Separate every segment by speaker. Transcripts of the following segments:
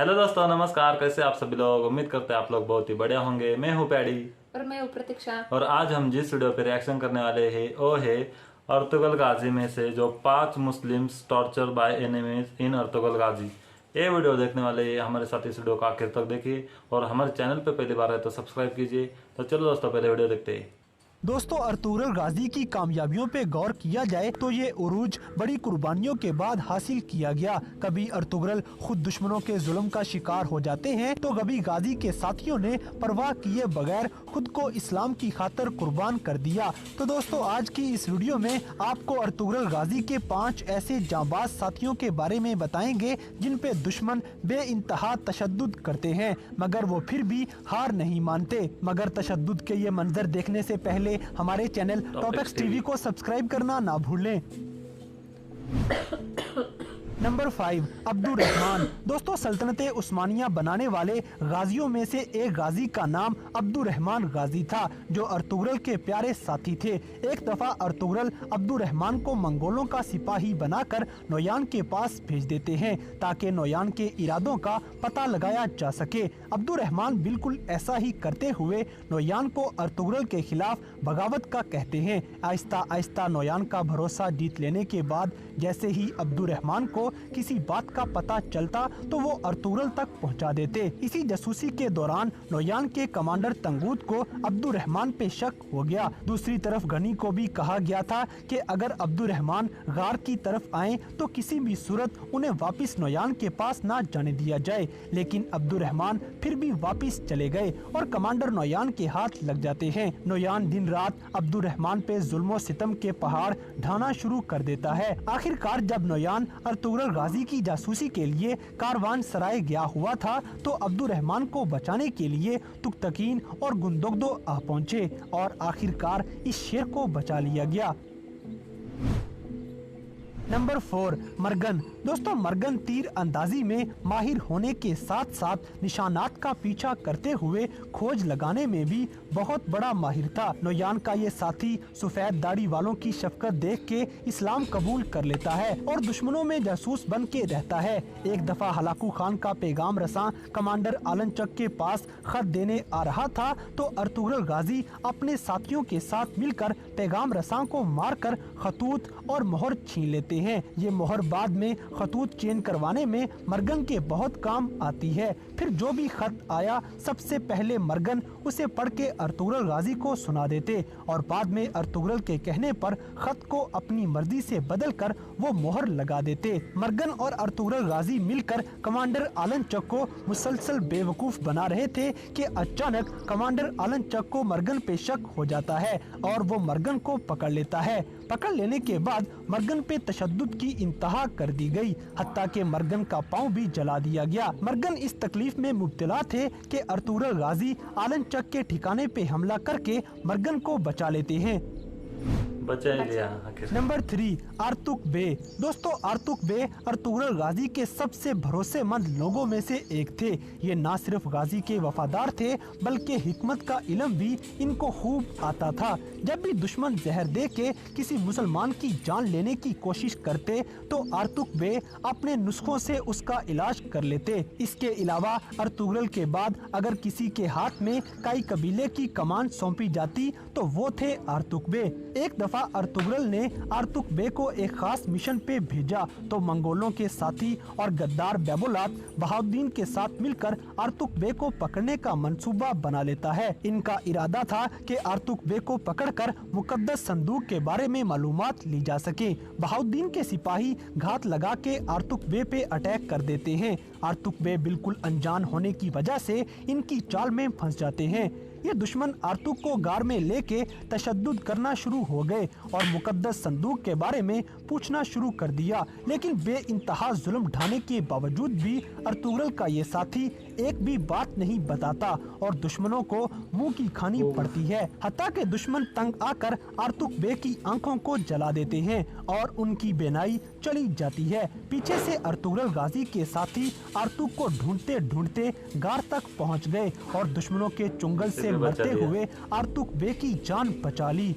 Speaker 1: Hello दोस्तों, नमस्कार। कैसे आप सभी लोग? उम्मीद करते हैं आप लोग बहुत ही बढ़िया होंगे। मैं हूं पैडी
Speaker 2: और मैं हूँ प्रतीक्षा।
Speaker 1: और आज हम जिस वीडियो पे रिएक्शन करने वाले हैं वो है अर्तुगरुल गाजी में से जो 5 मुस्लिम्स टॉर्चर बाय एनिमीज इन अर्तुगरुल गाजी। ये वीडियो देखने वाले हमारे साथ इस वीडियो को आखिर तक देखिए और हमारे चैनल पे पहली बार है तो सब्सक्राइब कीजिए। तो चलो दोस्तों, पहले वीडियो देखते हैं।
Speaker 3: दोस्तों, अर्तुगरुल गाजी की कामयाबियों पे गौर किया जाए तो ये उरूज बड़ी कुर्बानियों के बाद हासिल किया गया। कभी अर्तुगरुल खुद दुश्मनों के जुल्म का शिकार हो जाते हैं तो कभी गाजी के साथियों ने परवाह किए बगैर खुद को इस्लाम की खातिर कुर्बान कर दिया। तो दोस्तों, आज की इस वीडियो में आपको अर्तुगरुल गाजी के 5 ऐसे जांबाज साथियों के बारे में बताएंगे जिन पे दुश्मन बेइंतहा तशद्दुद करते हैं मगर वो फिर भी हार नहीं मानते। मगर तशद्दुद के ये मंजर देखने से पहले हमारे चैनल टॉपिक्स टीवी को सब्सक्राइब करना ना भूलें। नंबर 5, अब्दुर रहमान। दोस्तों, सल्तनत उस्मानिया बनाने वाले गाजियों में से एक गाजी का नाम अब्दुर रहमान गाजी था जो अर्तुगरुल के प्यारे साथी थे। एक दफा अर्तुगरुल अब्दुर रहमान को मंगोलों का सिपाही बनाकर नोयान के पास भेज देते हैं ताकि नोयान के इरादों का पता लगाया जा सके। अब्दुर रहमान बिल्कुल ऐसा ही करते हुए नोयान को अर्तुगरुल के खिलाफ बगावत का कहते हैं। आहिस्ता आहिस्ता नोयान का भरोसा जीत लेने के बाद जैसे ही अब्दुर रहमान को किसी बात का पता चलता तो वो अर्तुगरुल तक पहुंचा देते। इसी जासूसी के दौरान नोयान के कमांडर तंगूत को अब्दुर रहमान पे शक हो गया। दूसरी तरफ गनी को भी कहा गया था कि अगर अब्दुर रहमान गार की तरफ आए तो किसी भी सूरत उन्हें वापस नोयान के पास ना जाने दिया जाए, लेकिन अब्दुर रहमान फिर भी वापस चले गए और कमांडर नोयान के हाथ लग जाते हैं। नोयान दिन रात अब्दुर रहमान पे जुल्मो सितम के पहाड़ ढाना शुरू कर देता है। आखिरकार जब नोयान अर्तुगरुल गाजी की जासूसी के लिए कारवान सराय गया हुआ था तो अब्दुर रहमान को बचाने के लिए तुगतकीन और गुंदोगदो आ पहुंचे और आखिरकार इस शेर को बचा लिया गया। Number 4, Morgan. दोस्तों, मर्गन तीर अंदाजी में माहिर होने के साथ साथ निशानात का पीछा करते हुए खोज लगाने में भी बहुत बड़ा माहिर था। नोयान का ये साथी सफेद दाढ़ी वालों की शफकत देख के इस्लाम कबूल कर लेता है और दुश्मनों में जासूस बन के रहता है। एक दफा हलाकू खान का पैगाम रसां कमांडर आलनचक के पास खत देने आ रहा था तो अर्तुगरुल गाजी अपने साथियों के साथ मिलकर पैगाम रसां को मारकर खतूत और मोहर छीन लेते हैं। ये मोहर बाद में खतूत चेंज करवाने में मर्गन के बहुत काम आती है। फिर जो भी खत आया सबसे पहले मर्गन उसे पढ़ के अर्तुगरुल गाजी को सुना देते और बाद में अर्तुगरुल के कहने पर खत को अपनी मर्जी से बदलकर वो मोहर लगा देते। मर्गन और अर्तुगरुल गाजी मिलकर कमांडर आलनचक को मुसलसल बेवकूफ बना रहे थे कि अचानक कमांडर आलनचक को मर्गन पे शक हो जाता है और वो मर्गन को पकड़ लेता है। पकड़ लेने के बाद मर्गन पे तशद्दुद की इंतहा कर दी गई, हत्ता के मर्गन का पाँव भी जला दिया गया। मर्गन इस तकलीफ में मुब्तला थे कि अर्तुगरुल गाजी आलनचक के ठिकाने पे हमला करके मर्गन को बचा लेते हैं।
Speaker 1: बचा ही लिया आखिर।
Speaker 3: नंबर 3, आर्तुक बे। दोस्तों, आर्तुक बे अर्तुगरुल गाजी के सबसे भरोसेमंद लोगों में से एक थे। ये ना सिर्फ गाजी के वफादार थे बल्कि हिकमत का इल्म भी इनको खूब आता था। जब भी दुश्मन जहर दे के किसी मुसलमान की जान लेने की कोशिश करते तो आर्तुक बे अपने नुस्खों से उसका इलाज कर लेते। इसके अलावा अर्तुगरुल के बाद अगर किसी के हाथ में कई कबीले की कमान सौंपी जाती तो वो थे आर्तुक बे। एक दफा अर्तुगरुल ने आर्तुक बे को एक खास मिशन पे भेजा तो मंगोलों के साथी और गद्दार बैबुलात बहाउद्दीन के साथ मिलकर आर्तुक बे को पकड़ने का मंसूबा बना लेता है। इनका इरादा था कि आर्तुक बे को पकड़कर मुकद्दस संदूक के बारे में मालूमात ली जा सके। बहाउद्दीन के सिपाही घात लगा के आर्तुक बे पे अटैक कर देते हैं। आर्तुक बे बिल्कुल अनजान होने की वजह से इनकी चाल में फंस जाते हैं। ये दुश्मन आर्तुक को गार में लेके तशद्दुद करना शुरू हो गए और मुकद्दस संदूक के बारे में पूछना शुरू कर दिया, लेकिन बेइंतहा जुल्म ढाने के बावजूद भी अर्तुगरुल का ये साथी एक भी बात नहीं बताता और दुश्मनों को मुंह की खानी पड़ती है। हत्ता के दुश्मन तंग आकर आर्तुक बे की आंखों को जला देते हैं और उनकी बेनाई चली जाती है। पीछे से अर्तुगरुल गाजी के साथी आर्तुक को ढूंढते ढूंढते गार तक पहुंच गए और दुश्मनों के चुंगल से मरते हुए आर्तुक बे की जान बचा ली।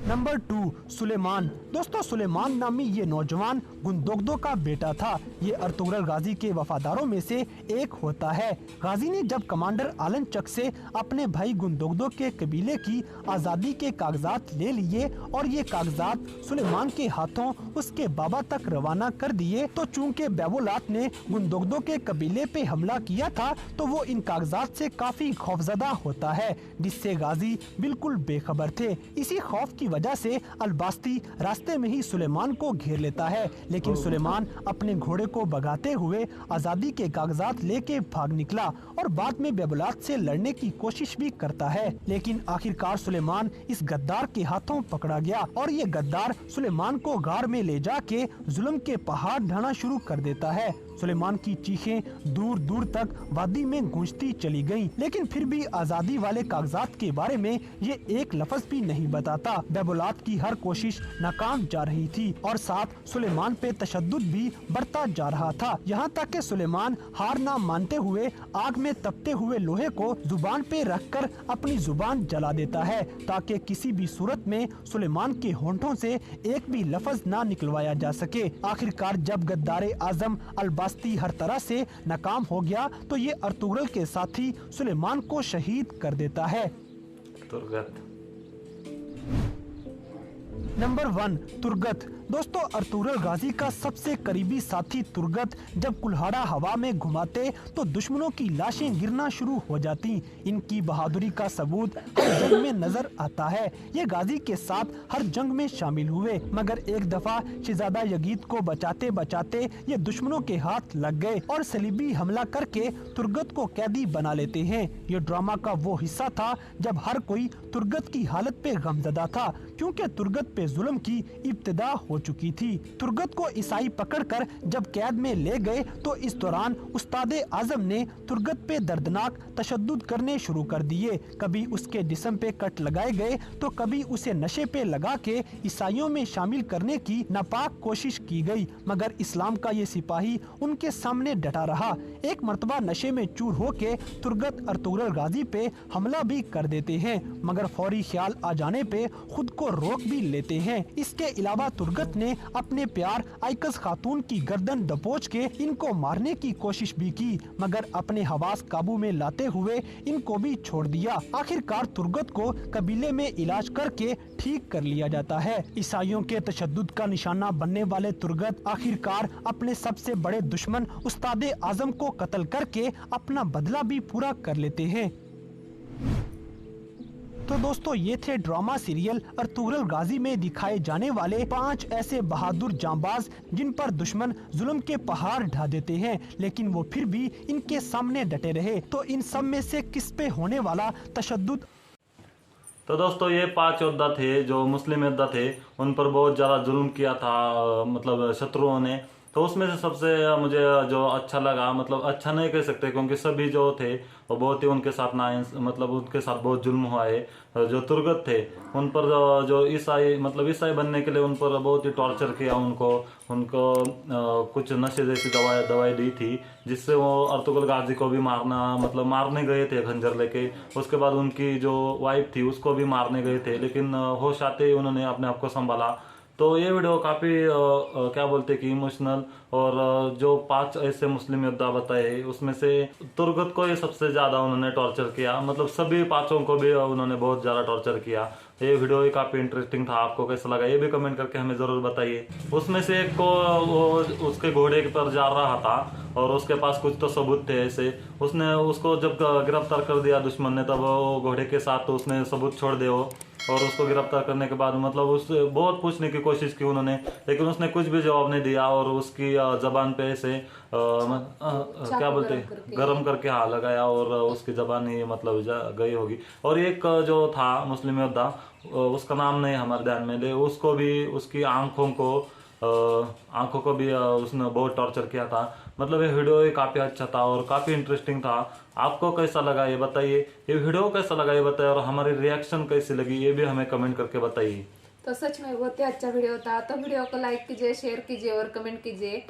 Speaker 3: नंबर 2, सुलेमान। दोस्तों, सुलेमान नामी ये नौजवान गुंदोगदो का बेटा था। ये अर्तुगरुल गाजी के वफादारों में से एक होता है। गाजी ने जब कमांडर आलन चक से अपने भाई गुंदोगदो के कबीले की आज़ादी के कागजात ले लिए और ये कागजात सुलेमान के हाथों उसके बाबा तक रवाना कर दिए, तो चूंकि बेबुलात ने गुंदोगदो के कबीले पे हमला किया था तो वो इन कागजात से काफी खौफजदा होता है, जिससे गाजी बिल्कुल बेखबर थे। इसी खौफ की वजह से अलबास्ती रास्ते में ही सुलेमान को घेर लेता है, लेकिन सुलेमान अपने घोड़े को भगाते हुए आज़ादी के कागजात लेके भाग निकला और बाद में बेबुलात से लड़ने की कोशिश भी करता है, लेकिन आखिरकार सुलेमान इस गद्दार के हाथों पकड़ा गया और ये गद्दार सुलेमान को गार में ले जाके जुल्म के पहाड़ ढाना शुरू कर देता है। सुलेमान की चीखें दूर दूर तक वादी में गूंजती चली गईं, लेकिन फिर भी आज़ादी वाले कागजात के बारे में ये एक लफ्ज भी नहीं बताता। बेबुलात की हर कोशिश नाकाम जा रही थी और साथ सुलेमान पे तशद्दुद भी बढ़ता जा रहा था, यहाँ तक कि सुलेमान हार ना मानते हुए आग में तपते हुए लोहे को जुबान पे रखकर अपनी जुबान जला देता है, ताकि किसी भी सूरत में सुलेमान के होंठों से एक भी लफ्ज ना निकलवाया जा सके। आखिरकार जब गद्दारे आजम अलबास्ती हर तरह से नाकाम हो गया तो ये अर्तुगरुल के साथी सुलेमान को शहीद कर देता है।
Speaker 1: तुर्गत।
Speaker 3: नंबर 1, तुर्गत। दोस्तों, अर्तुगरुल गाजी का सबसे करीबी साथी तुर्गत जब कुल्हाड़ा हवा में घुमाते तो दुश्मनों की लाशें गिरना शुरू हो जाती। इनकी बहादुरी का सबूत हर जंग में नजर आता है। ये गाजी के साथ हर जंग में शामिल हुए, मगर एक दफा शहजादा यजीद को बचाते बचाते ये दुश्मनों के हाथ लग गए और सलीबी हमला करके तुर्गत को कैदी बना लेते हैं। ये ड्रामा का वो हिस्सा था जब हर कोई तुर्गत की हालत पे गमजदा था, क्योंकि तुर्गत पे जुल्म की इब्तिदा हो चुकी थी। तुर्गत को ईसाई पकड़कर जब कैद में ले गए तो इस दौरान उस्तादे आजम ने तुर्गत पे दर्दनाक तशद्दुद करने शुरू कर दिए। कभी उसके जिस्म पे कट लगाए गए तो कभी उसे नशे पे लगा के ईसाइयों में शामिल करने की नापाक कोशिश की गई, मगर इस्लाम का ये सिपाही उनके सामने डटा रहा। एक मर्तबा नशे में चूर होके तुर्गत अर्तुगरुल गाजी पे हमला भी कर देते हैं, मगर फौरी ख्याल आ जाने पे खुद को रोक भी लेते हैं। इसके अलावा तुर्गत ने अपने प्यार आइकस खातून की गर्दन दबोच के इनको मारने की कोशिश भी की, मगर अपने हवास काबू में लाते हुए इनको भी छोड़ दिया। आखिरकार तुर्गत को कबीले में इलाज करके ठीक कर लिया जाता है। ईसाइयों के तशद्दुद का निशाना बनने वाले तुर्गत आखिरकार अपने सबसे बड़े दुश्मन उस्तादे आजम को कत्ल करके अपना बदला भी पूरा कर लेते हैं। तो दोस्तों, ये थे ड्रामा सीरियल अर्तुगरुल गाजी में दिखाए जाने वाले 5 ऐसे बहादुर जांबाज जिन पर दुश्मन जुल्म के पहाड़ ढा देते हैं, लेकिन वो फिर भी इनके सामने डटे रहे। तो इन सब में से किस पे होने वाला तशद्दुद?
Speaker 1: तो दोस्तों, ये 5 योद्धा थे जो मुस्लिम योद्धा थे, उन पर बहुत ज़्यादा जुल्म किया था मतलब शत्रुओं ने। तो उसमें से सबसे मुझे जो अच्छा लगा, मतलब अच्छा नहीं कह सकते क्योंकि सभी जो थे वो बहुत ही उनके साथ मतलब उनके साथ बहुत जुल्म हुआ है। जो तुर्गत थे उन पर जो ईसाई मतलब ईसाई बनने के लिए उन पर बहुत ही टॉर्चर किया, उनको कुछ नशे जैसी दवाई दी थी, जिससे वो अर्तुगरुल गाजी को भी मारने गए थे खंजर लेके। उसके बाद उनकी जो वाइफ थी उसको भी मारने गए थे, लेकिन होश आते ही उन्होंने अपने आप को संभाला। तो ये वीडियो काफ़ी क्या बोलते कि इमोशनल, और जो 5 ऐसे मुस्लिम योद्धा बताए उसमें से तुर्गत को ये सबसे ज़्यादा उन्होंने टॉर्चर किया, मतलब सभी 5 को भी उन्होंने बहुत ज़्यादा टॉर्चर किया। ये वीडियो ही काफ़ी इंटरेस्टिंग था। आपको कैसा लगा ये भी कमेंट करके हमें ज़रूर बताइए। उसमें से एक को वो उसके घोड़े पर जा रहा था और उसके पास कुछ तो सबूत थे ऐसे, उसने उसको जब गिरफ्तार कर दिया दुश्मन ने, तब वो घोड़े के साथ तो उसने सबूत छोड़ दिए और उसको गिरफ्तार करने के बाद मतलब उससे बहुत पूछने की कोशिश की उन्होंने, लेकिन उसने कुछ भी जवाब नहीं दिया और उसकी जबान पे ऐसे क्या बोलते गरम करके हाथ लगाया और उसकी जबान ही मतलब गई होगी। और एक जो था मुस्लिम योद्धा, उसका नाम नहीं हमारे ध्यान में ले, उसको भी उसकी आंखों को भी उसने बहुत टॉर्चर किया था। मतलब ये वीडियो ही काफ़ी अच्छा था और काफ़ी इंटरेस्टिंग था। आपको कैसा लगा ये बताइए, ये वीडियो कैसा लगा ये बताइए, और हमारी रिएक्शन कैसी लगी ये भी हमें कमेंट करके बताइए।
Speaker 2: तो सच में बहुत ही अच्छा वीडियो था। तो वीडियो को लाइक कीजिए, शेयर कीजिए और कमेंट कीजिए।